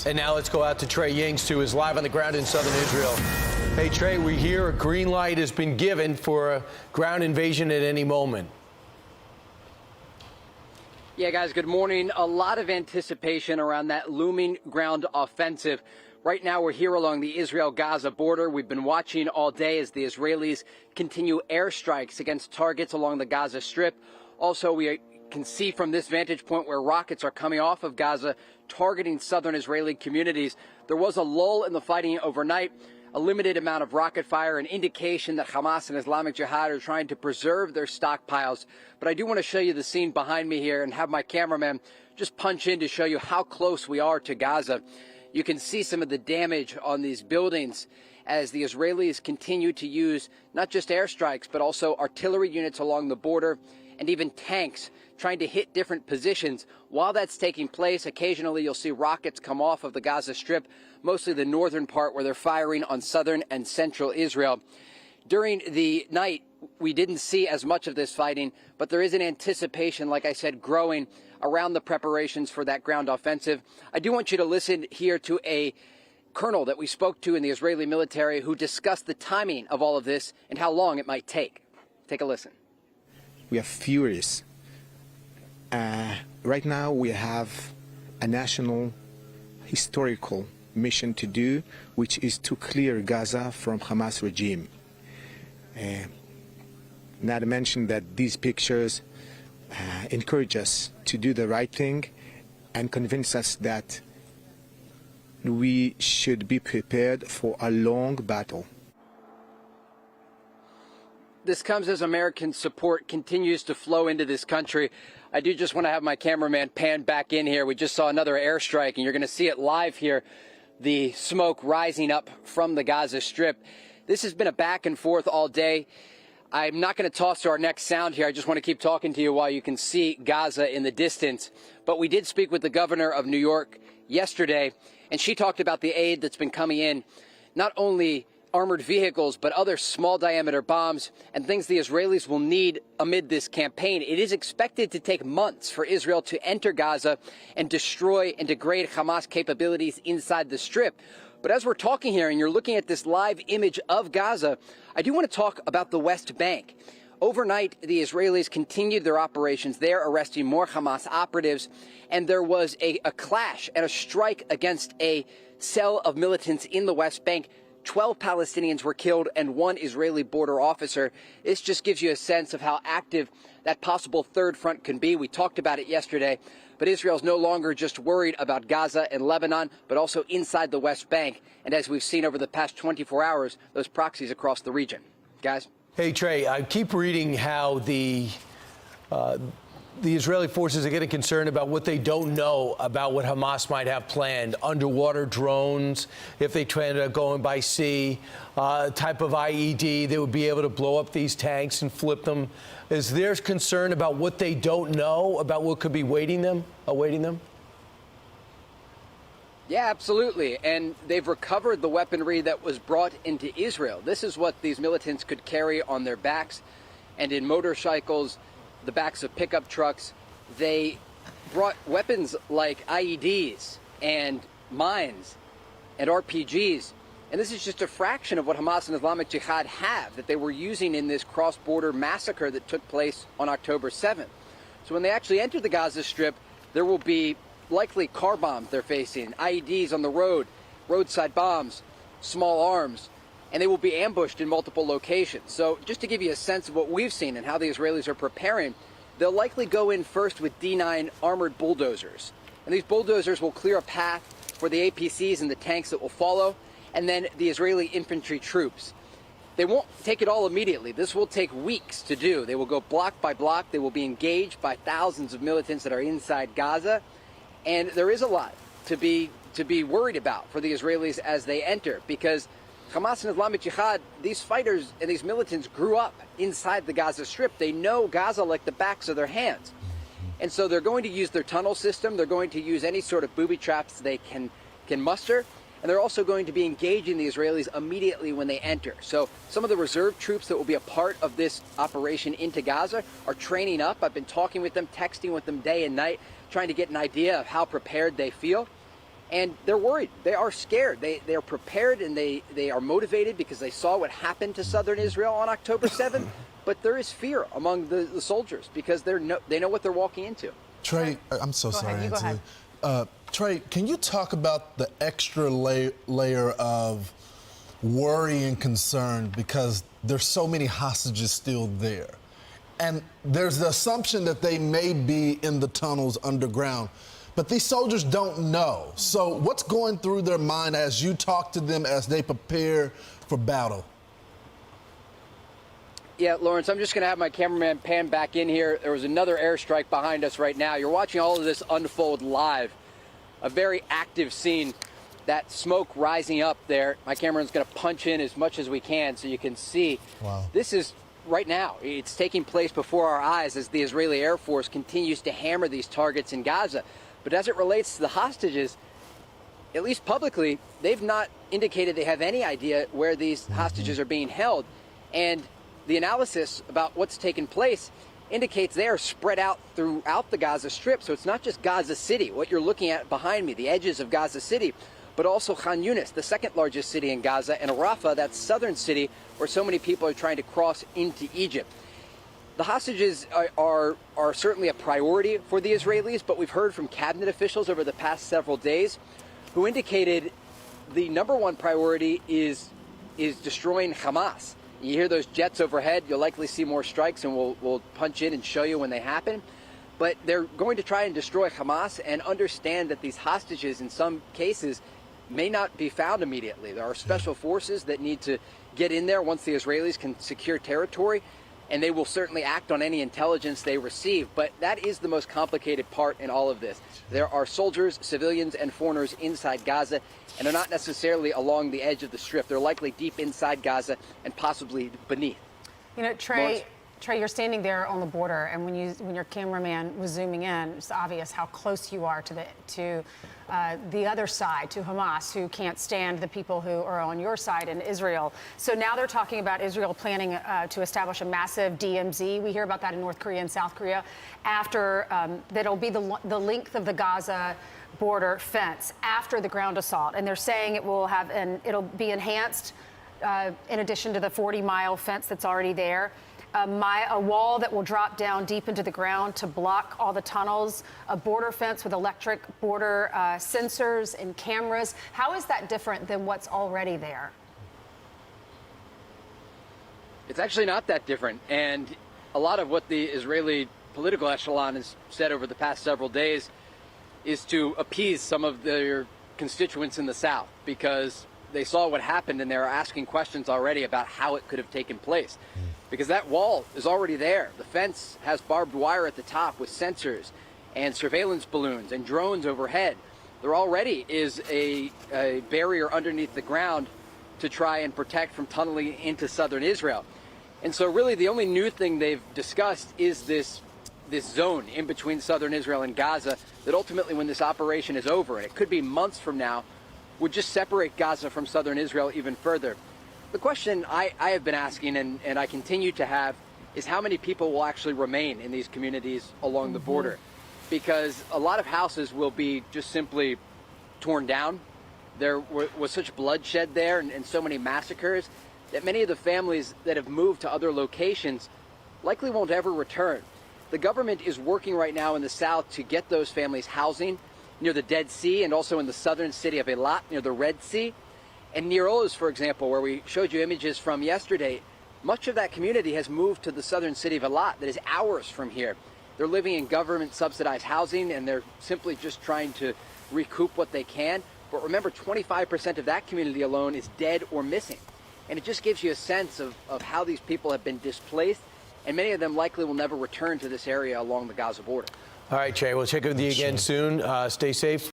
Hamas. And now let's go out to Trey Yings, who is live on the ground in southern Israel. Hey, Trey, we hear a green light has been given for a ground invasion at any moment. Yeah, guys, good morning. A lot of anticipation around that looming ground offensive. Right now, we're here along the Israel-Gaza border. We've been watching all day as the Israelis continue airstrikes against targets along the Gaza Strip. Also, we can see from this vantage point where rockets are coming off of Gaza, targeting southern Israeli communities. There was a lull in the fighting overnight, a limited amount of rocket fire, an indication that Hamas and Islamic Jihad are trying to preserve their stockpiles. But I do want to show you the scene behind me here and have my cameraman just punch in to show you how close we are to Gaza. You can see some of the damage on these buildings as the Israelis continue to use not just airstrikes, but also artillery units along the border and even tanks trying to hit different positions. While that's taking place, occasionally you'll see rockets come off of the Gaza Strip, mostly the northern part where they're firing on southern and central Israel. During the night, we didn't see as much of this fighting, but there is an anticipation, like I said, growing around the preparations for that ground offensive. I do want you to listen here to a colonel that we spoke to in the Israeli military who discussed the timing of all of this and how long it might take. Take a listen. We are furious. Right now we have a national historical mission to do, which is to clear Gaza from Hamas regime. Not to mention that these pictures encourage us to do the right thing and convince us that we should be prepared for a long battle. This comes as American support continues to flow into this country. I do just want to have my cameraman pan back in here. We just saw another airstrike, and you're going to see it live here, the smoke rising up from the Gaza Strip. This has been a back and forth all day. I'm not going to toss to our next sound here. I just want to keep talking to you while you can see Gaza in the distance. But we did speak with the governor of New York yesterday, and she talked about the aid that's been coming in, not only armored vehicles, but other small diameter bombs and things the Israelis will need amid this campaign. It is expected to take months for Israel to enter Gaza and destroy and degrade Hamas capabilities inside the Strip. But as we're talking here and you're looking at this live image of Gaza, I do want to talk about the West Bank. Overnight, the Israelis continued their operations there, arresting more Hamas operatives, and there was a clash and a strike against a cell of militants in the West Bank. 12 Palestinians were killed and 1 Israeli border officer. This just gives you a sense of how active that possible third front can be. We talked about it yesterday, but Israel's no longer just worried about Gaza and Lebanon, but also inside the West Bank. And as we've seen over the past 24 hours, those proxies across the region. Guys? Hey, Trey, I keep reading how the Israeli forces are getting concerned about what they don't know about what Hamas might have planned. Underwater drones, if they plan on going by sea, type of IED that would be able to blow up these tanks and flip them. Is there concern about what they don't know, about what could be awaiting them? Yeah, absolutely. And they've recovered the weaponry that was brought into Israel. This is what these militants could carry on their backs and in motorcycles, the backs of pickup trucks. They brought weapons like IEDs and mines and RPGs. And this is just a fraction of what Hamas and Islamic Jihad have that they were using in this cross-border massacre that took place on October 7th. So when they actually enter the Gaza Strip, there will be likely car bombs they're facing, IEDs on the road, roadside bombs, small arms, and they will be ambushed in multiple locations. So just to give you a sense of what we've seen and how the Israelis are preparing, they'll likely go in first with D9 armored bulldozers. And these bulldozers will clear a path for the APCs and the tanks that will follow, and then the Israeli infantry troops. They won't take it all immediately. This will take weeks to do. They will go block by block. They will be engaged by thousands of militants that are inside Gaza. And there is a lot to be worried about for the Israelis as they enter, because Hamas and Islamic Jihad, these fighters and these militants grew up inside the Gaza Strip. They know Gaza like the backs of their hands. And so they're going to use their tunnel system. They're going to use any sort of booby traps they can muster. And they're also going to be engaging the Israelis immediately when they enter. So some of the reserve troops that will be a part of this operation into Gaza are training up. I've been talking with them, texting with them day and night, trying to get an idea of how prepared they feel. And they're worried. They are scared. They are prepared, and they are motivated because they saw what happened to southern Israel on October 7th. But there is fear among the soldiers because they know what they're walking into. Trey, I'm so sorry, Go ahead. Anthony. Trey, can you talk about the extra layer of worry and concern because there's so many hostages still there? And there's the assumption that they may be in the tunnels underground. But these soldiers don't know. So what's going through their mind as you talk to them as they prepare for battle? Yeah, Lawrence, I'm just going to have my cameraman pan back in here. There was another airstrike behind us right now. You're watching all of this unfold live. A very active scene. That smoke rising up there. My cameraman's going to punch in as much as we can so you can see. Wow. This is right now. It's taking place before our eyes as the Israeli Air Force continues to hammer these targets in Gaza. But as it relates to the hostages, at least publicly, they've not indicated they have any idea where these hostages are being held. And the analysis about what's taken place indicates they are spread out throughout the Gaza Strip. So it's not just Gaza City, what you're looking at behind me, the edges of Gaza City, but also Khan Yunis, the second largest city in Gaza, and Rafah, that southern city where so many people are trying to cross into Egypt. The hostages are certainly a priority for the Israelis, but we've heard from cabinet officials over the past several days who indicated the number one priority is destroying Hamas. You hear those jets overhead, you'll likely see more strikes, and we'll punch in and show you when they happen. But they're going to try and destroy Hamas and understand that these hostages, in some cases, may not be found immediately. There are special forces that need to get in there once the Israelis can secure territory, and they will certainly act on any intelligence they receive. But that is the most complicated part in all of this. There are soldiers, civilians, and foreigners inside Gaza, and they're not necessarily along the edge of the Strip. They're likely deep inside Gaza and possibly beneath. You know, Trey, you're standing there on the border, and when your cameraman was zooming in, it's obvious how close you are to the other side, to Hamas, who can't stand the people who are on your side in Israel. So now they're talking about Israel planning to establish a massive DMZ. We hear about that in North Korea and South Korea. After that'll be the length of the Gaza border fence after the ground assault, and they're saying it'll be enhanced in addition to the 40-mile fence that's already there. A wall that will drop down deep into the ground to block all the tunnels, a border fence with electric border sensors and cameras. How is that different than what's already there? It's actually not that different. And a lot of what the Israeli political echelon has said over the past several days is to appease some of their constituents in the South, because they saw what happened and they're asking questions already about how it could have taken place. Because that wall is already there. The fence has barbed wire at the top with sensors and surveillance balloons and drones overhead. There already is a barrier underneath the ground to try and protect from tunneling into southern Israel. And so really the only new thing they've discussed is this zone in between southern Israel and Gaza that ultimately, when this operation is over, and it could be months from now, would just separate Gaza from southern Israel even further. The question I have been asking, and I continue to have, is how many people will actually remain in these communities along the border? Because a lot of houses will be just simply torn down. There was such bloodshed there and so many massacres that many of the families that have moved to other locations likely won't ever return. The government is working right now in the south to get those families housing near the Dead Sea and also in the southern city of Eilat near the Red Sea. And near Oz, for example, where we showed you images from yesterday, much of that community has moved to the southern city of Eilat that is hours from here. They're living in government-subsidized housing, and they're simply just trying to recoup what they can. But remember, 25% of that community alone is dead or missing. And it just gives you a sense of how these people have been displaced, and many of them likely will never return to this area along the Gaza border. All right, Trey, we'll check in with you again soon. Stay safe.